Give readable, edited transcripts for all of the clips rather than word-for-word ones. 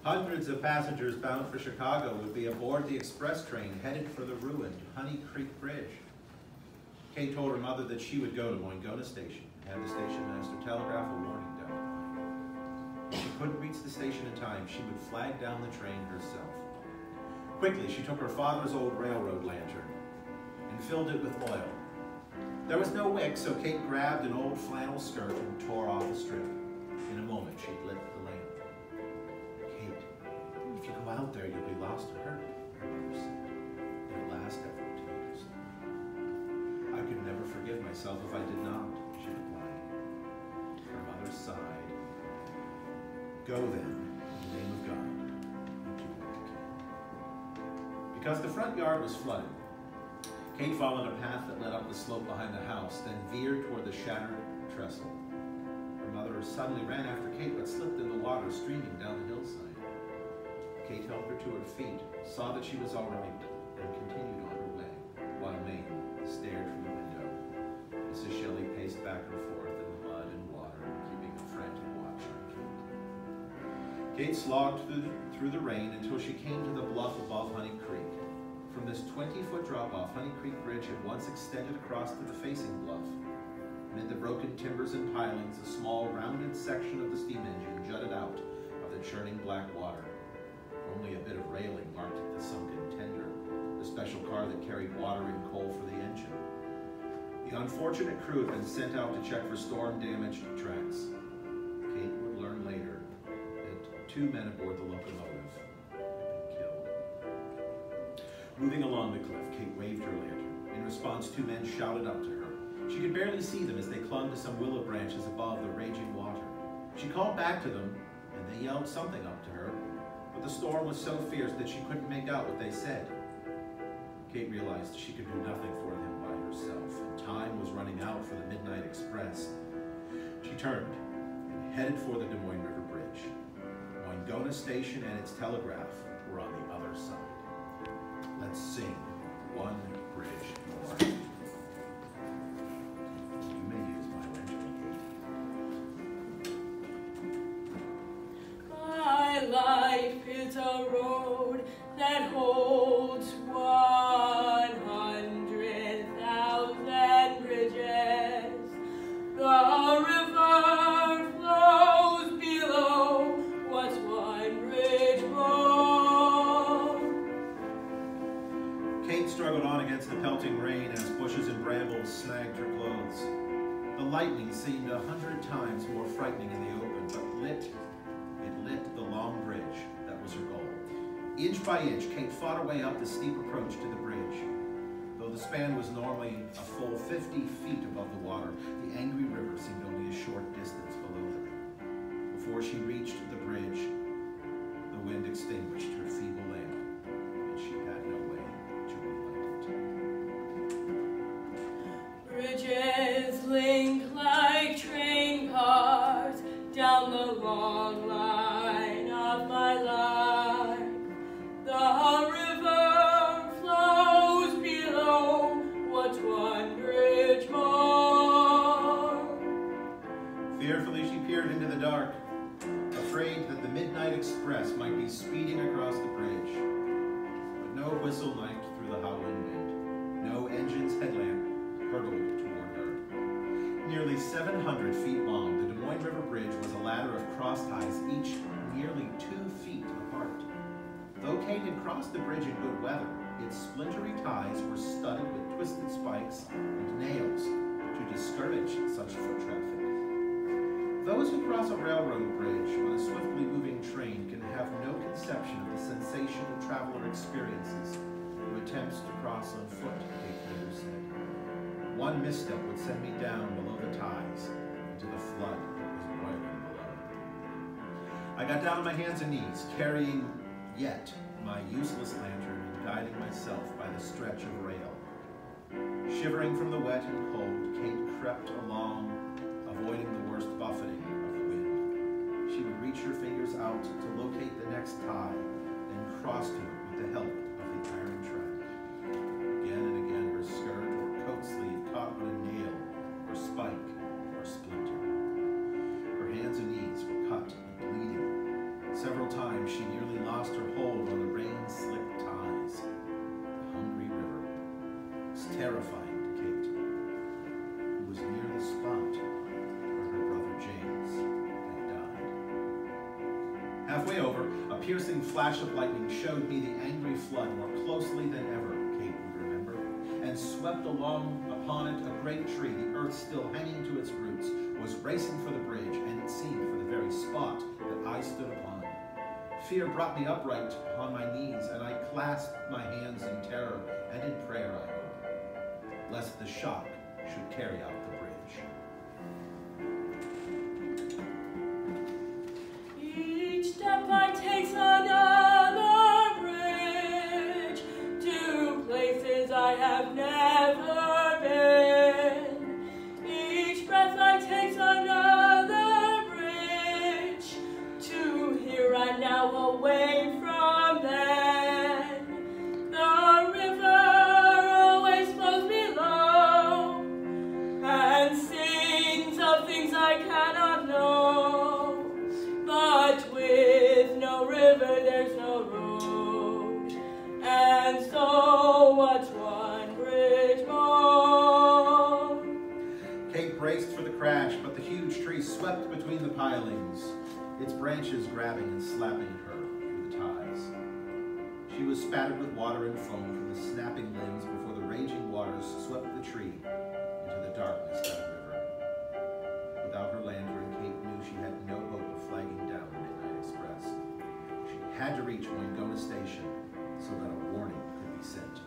Hundreds of passengers bound for Chicago would be aboard the express train headed for the ruined Honey Creek Bridge. Kate told her mother that she would go to Moingona Station and have the station master telegraph a warning down the line. If she couldn't reach the station in time, she would flag down the train herself. Quickly, she took her father's old railroad lantern and filled it with oil. There was no wick, so Kate grabbed an old flannel skirt and tore off a strip. In a moment, she'd lit the lamp. "Kate, if you go out there, you'll be lost to her," her mother said, in a last effort to make her stop. "I could never forgive myself if I did not," she replied. Her mother sighed. "Go then, in the name of God," and she went to Kate. Because the front yard was flooded, Kate followed a path that led up the slope behind the house, then veered toward the shattered trestle. Her mother suddenly ran after Kate, but slipped in the water streaming down the hillside. Kate helped her to her feet, saw that she was all right, and continued on her way, while Mame stared from the window. Mrs. Shelley paced back and forth in the mud and water, keeping a frantic watch on Kate. Kate slogged through the rain until she came to the bluff above Honey Creek. From this 20-foot drop-off, Honey Creek Bridge had once extended across to the facing bluff. Amid the broken timbers and pilings, a small, rounded section of the steam engine jutted out of the churning black water. Only a bit of railing marked the sunken tender, the special car that carried water and coal for the engine. The unfortunate crew had been sent out to check for storm-damaged tracks. Kate would learn later that 2 men aboard the locomotive had been killed. Moving along the cliff, Kate waved her lantern. In response, 2 men shouted up to her. She could barely see them as they clung to some willow branches above the raging water. She called back to them, and they yelled something up to her, but the storm was so fierce that she couldn't make out what they said. Kate realized she could do nothing for them by herself, and time was running out for the midnight express. She turned and headed for the Des Moines River Bridge. Moingona Station and its telegraph were on the other side. Let's sing One Bridge More. You may use my lantern. My life is a road that holds 100,000 bridges. The river flows below. What's one bridge more? Kate struggled on against the pelting rain as bushes and brambles snagged her clothes. The lightning seemed 100 times more frightening in the open, but it lit the long bridge that was her goal. Inch by inch, Kate fought her way up the steep approach to the bridge. Though the span was normally a full 50 feet above the water, the angry river seemed only a short distance below them. Before she reached the bridge, the wind extinguished her feeble lamp, and she had no way to relight it. Bridges link like train cars down the long line of my life. The river flows below. What's one bridge more? Fearfully, she peered into the dark, afraid that the midnight express might be speeding across the bridge. But no whistle knifed through the howling wind. No engine's headlamp hurtled toward her. Nearly 700 feet long, the Des Moines River Bridge was a ladder of cross ties, each nearly 2 feet apart. Though Kate had crossed the bridge in good weather, its splintery ties were studded with twisted spikes and nails to discourage such foot traffic. Those who cross a railroad bridge on a swiftly moving train can have no conception of the sensation a traveler experiences who attempts to cross on foot, Kate later said. One misstep would send me down below the ties into the flood that was boiling below. I got down on my hands and knees, carrying yet my useless lantern and guiding myself by the stretch of rail. Shivering from the wet and cold, Kate crept along, avoiding the worst buffeting of the wind. She would reach her fingers out to locate the next tie, then cross to it with the help of the iron track. Again and again, her skirt or coat sleeve caught on a nail or spike or splinter. Her hands and knees were cut and bleeding. Several times she nearly piercing flash of lightning showed me the angry flood more closely than ever, Kate would remember, and swept along upon it a great tree, the earth still hanging to its roots, was racing for the bridge, and it seemed for the very spot that I stood upon. Fear brought me upright upon my knees, and I clasped my hands in terror and in prayer, I hope, lest the shock should carry out the bridge. Each step I take's another bridge to places I have never been. Each breath I take's another bridge to here and now away from then. The river always flows below and sings of things I cannot know. But with no river there's no road, and so what's one bridge more? Kate braced for the crash, but the huge tree swept between the pilings, its branches grabbing and slapping at her through the ties. She was spattered with water and foam from the snapping limbs before the raging waters swept the tree into the darkness of the river. Without her lantern, Kate knew she had no hope of flagging down the Midnight Express. She had to reach Moingona Station so that a warning could be sent.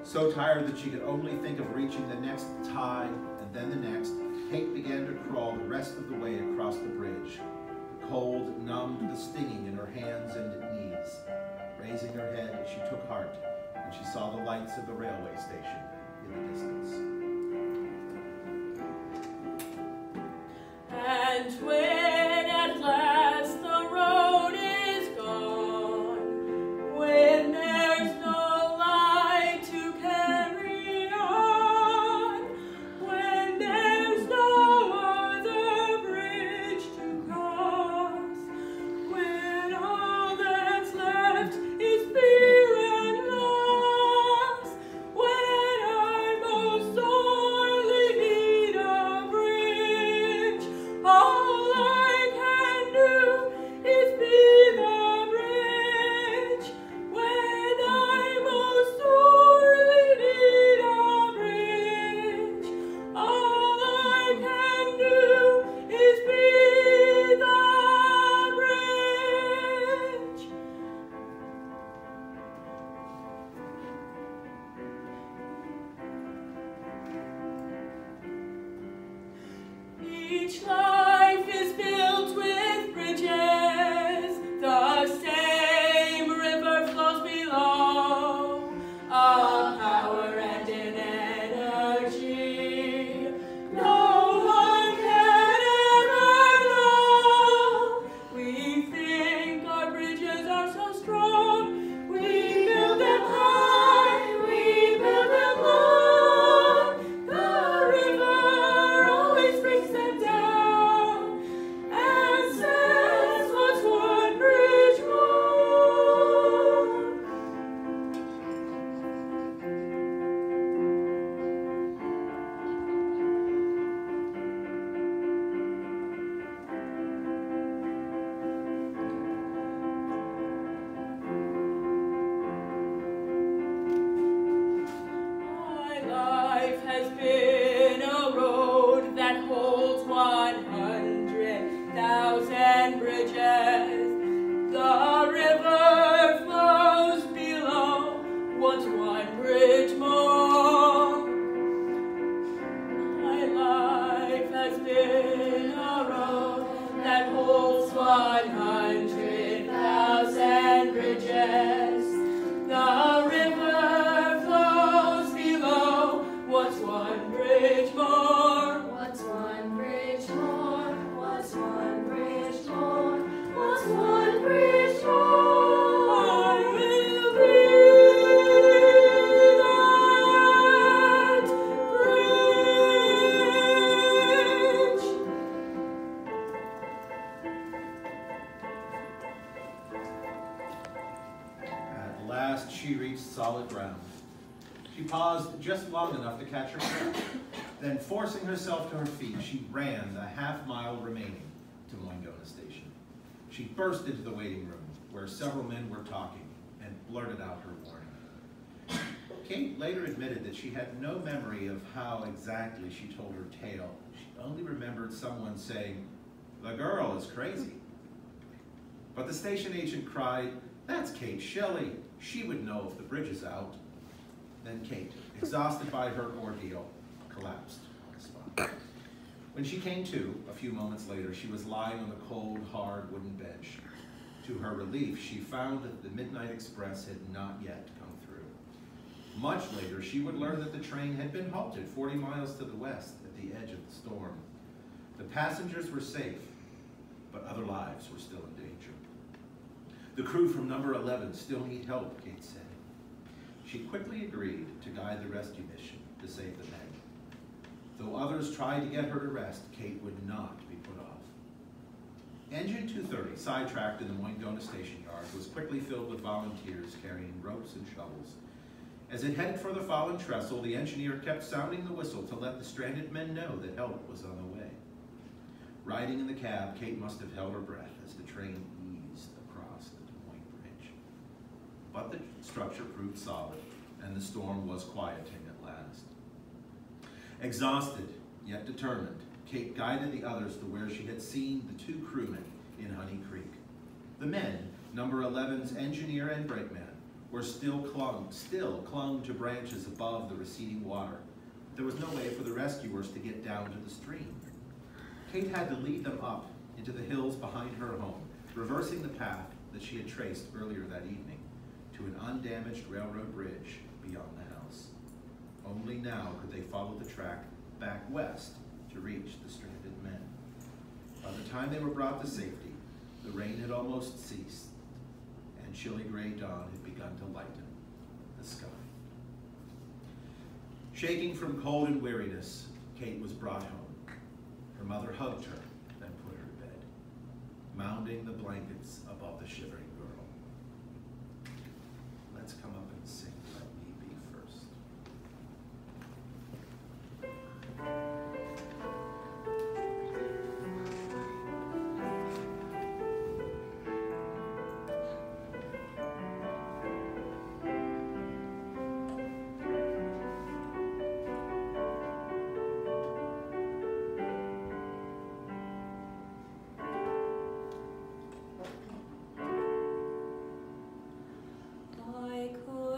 So tired that she could only think of reaching the next tie and then the next, Kate began to crawl the rest of the way across the bridge. The cold numbed the stinging in her hands and knees. Raising her head, she took heart, and she saw the lights of the railway station in the distance. And when at last the road is gone, when there's no light to carry on, when there's no other bridge to cross, when all that's left is fear and loss, when I most sorely need a bridge, all I can do is be the bridge. When I most sorely need a bridge, all I can do is be the bridge. Each life is built with bridges, the same river flows below, a power and an energy no one can ever know. We think our bridges are so strong, we build them high, we build them low. The river always brings them down and says, what's one bridge more? My life has been a road that holds 100,000 bridges. The river flows below. What's one bridge more? My life has been a road that holds 100,000 bridges. The river flows below. What's one bridge more? What's one bridge more? What's one bridge more? What's one bridge more? I will be that bridge. At last she reached solid ground. She paused just long enough to catch her breath. Then, forcing herself to her feet, she ran the half-mile remaining to Moingona Station. She burst into the waiting room, where several men were talking, and blurted out her warning. Kate later admitted that she had no memory of how exactly she told her tale. She only remembered someone saying, "The girl is crazy." But the station agent cried, "That's Kate Shelley. She would know if the bridge is out." Then Kate, exhausted by her ordeal, collapsed on the spot. When she came to, a few moments later, she was lying on the cold, hard wooden bench. To her relief, she found that the Midnight Express had not yet come through. Much later, she would learn that the train had been halted 40 miles to the west at the edge of the storm. The passengers were safe, but other lives were still in danger. "The crew from number 11 still need help," Kate said. She quickly agreed to guide the rescue mission to save the men. Though others tried to get her to rest, Kate would not be put off. Engine 230, sidetracked in the Moingona station yard, was quickly filled with volunteers carrying ropes and shovels. As it headed for the fallen trestle, the engineer kept sounding the whistle to let the stranded men know that help was on the way. Riding in the cab, Kate must have held her breath as the train eased across the Des Moines Bridge. But the structure proved solid, and the storm was quieting at last. Exhausted, yet determined, Kate guided the others to where she had seen the two crewmen in Honey Creek. The men, number 11's engineer and brakeman, were still clung to branches above the receding water. There was no way for the rescuers to get down to the stream. Kate had to lead them up into the hills behind her home, reversing the path that she had traced earlier that evening to an undamaged railroad bridge beyond the house. Only now could they follow the track back west to reach the stranded men. By the time they were brought to safety, the rain had almost ceased, and chilly gray dawn had begun to lighten the sky. Shaking from cold and weariness, Kate was brought home. Her mother hugged her, then put her to bed, mounding the blankets above the shivering girl. Let's come up and sing Let Me Be First. I could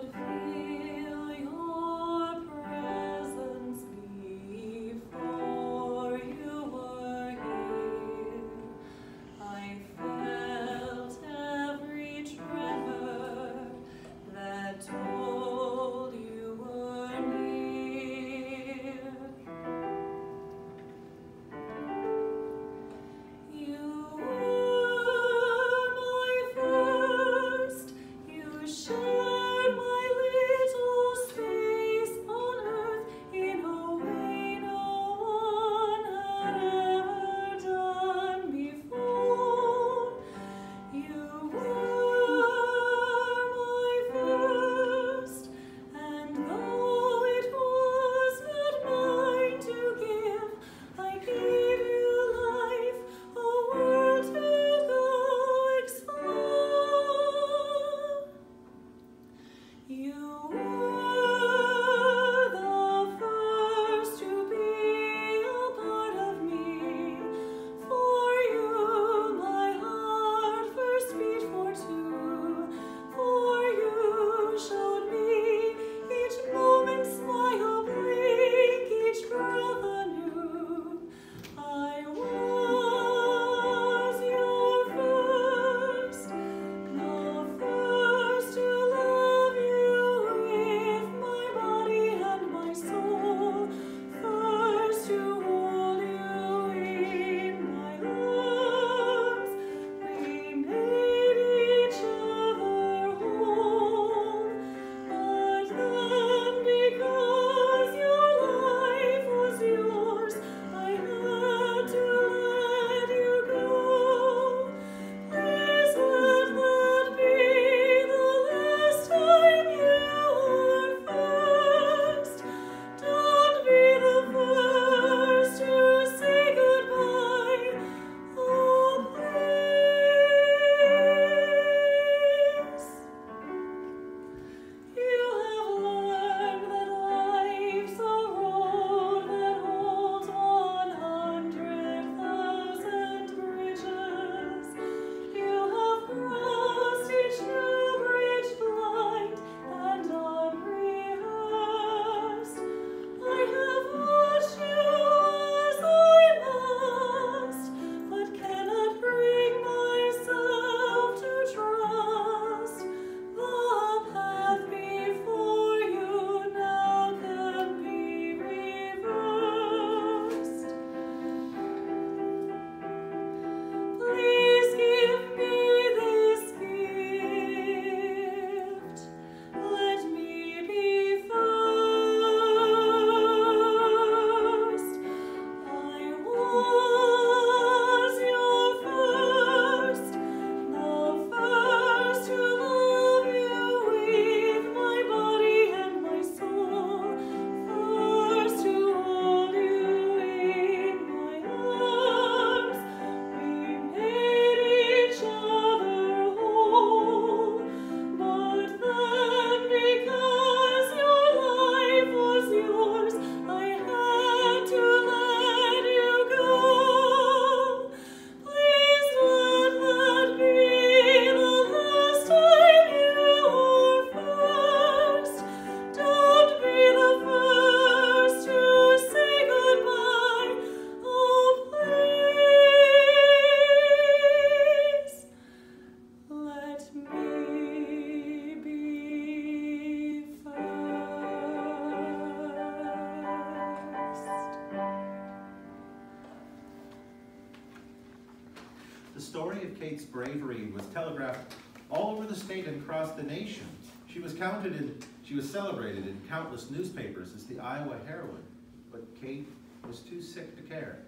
story of Kate's bravery was telegraphed all over the state and across the nation. She was celebrated in countless newspapers as the Iowa heroine, but Kate was too sick to care.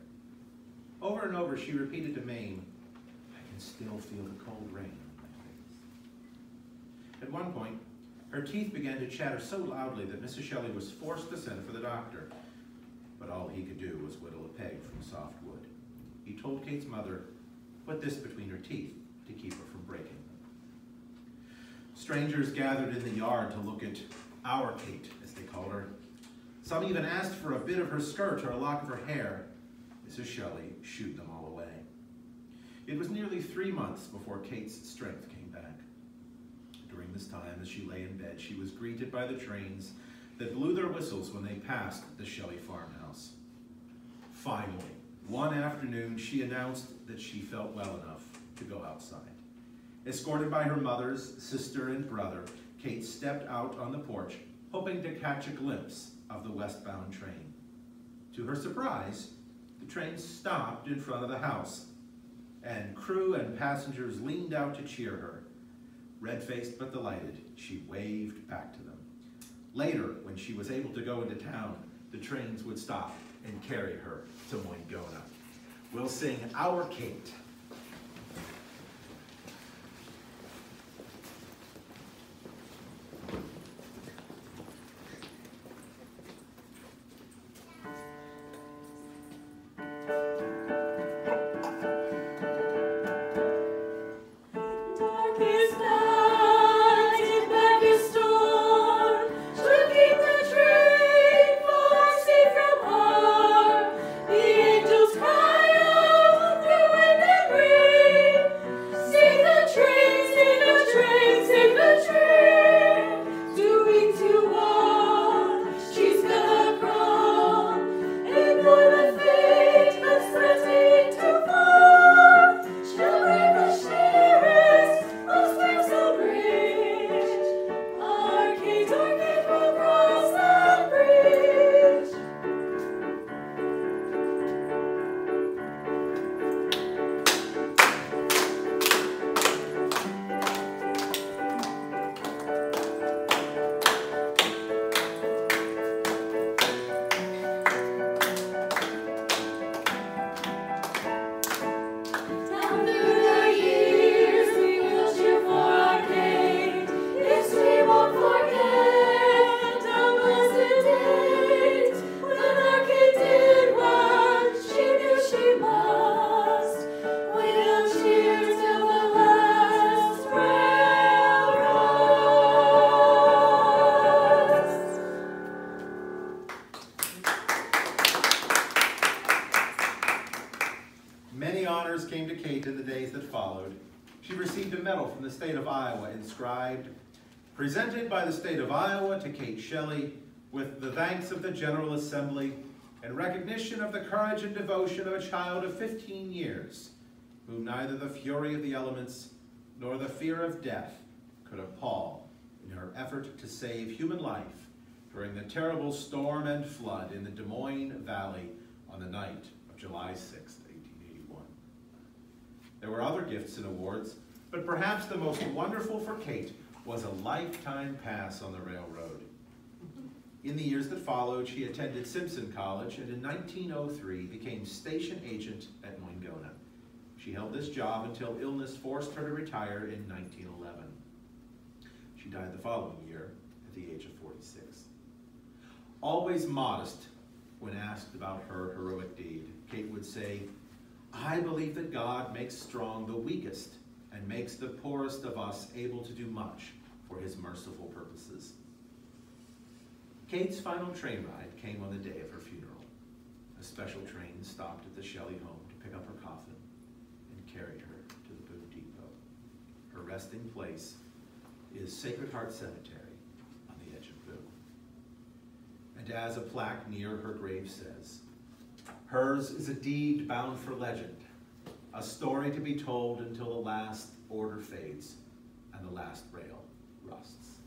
Over and over she repeated to Mame, "I can still feel the cold rain on my face." At one point, her teeth began to chatter so loudly that Mrs. Shelley was forced to send for the doctor. But all he could do was whittle a peg from soft wood. He told Kate's mother, "Put this between her teeth to keep her from breaking them." Strangers gathered in the yard to look at our Kate, as they called her. Some even asked for a bit of her skirt or a lock of her hair. Mrs. Shelley shooed them all away. It was nearly 3 months before Kate's strength came back. During this time, as she lay in bed, she was greeted by the trains that blew their whistles when they passed the Shelley farmhouse. Finally, one afternoon, she announced that she felt well enough to go outside. Escorted by her mother's sister and brother, Kate stepped out on the porch, hoping to catch a glimpse of the westbound train. To her surprise, the train stopped in front of the house, and crew and passengers leaned out to cheer her. Red-faced but delighted, she waved back to them. Later, when she was able to go into town, the trains would stop and carry her to Moingona. We'll sing Our Kate. Came to Kate in the days that followed. She received a medal from the state of Iowa inscribed, "Presented by the state of Iowa to Kate Shelley, with the thanks of the General Assembly and recognition of the courage and devotion of a child of 15 years, whom neither the fury of the elements nor the fear of death could appall in her effort to save human life during the terrible storm and flood in the Des Moines Valley on the night of July 6th. There were other gifts and awards, but perhaps the most wonderful for Kate was a lifetime pass on the railroad. In the years that followed, she attended Simpson College and in 1903 became station agent at Moingona. She held this job until illness forced her to retire in 1911. She died the following year at the age of 46. Always modest when asked about her heroic deed, Kate would say, "I believe that God makes strong the weakest and makes the poorest of us able to do much for his merciful purposes." Kate's final train ride came on the day of her funeral. A special train stopped at the Shelley home to pick up her coffin and carried her to the Boone Depot. Her resting place is Sacred Heart Cemetery on the edge of Boone. And as a plaque near her grave says, "Hers is a deed bound for legend, a story to be told until the last order fades and the last rail rusts."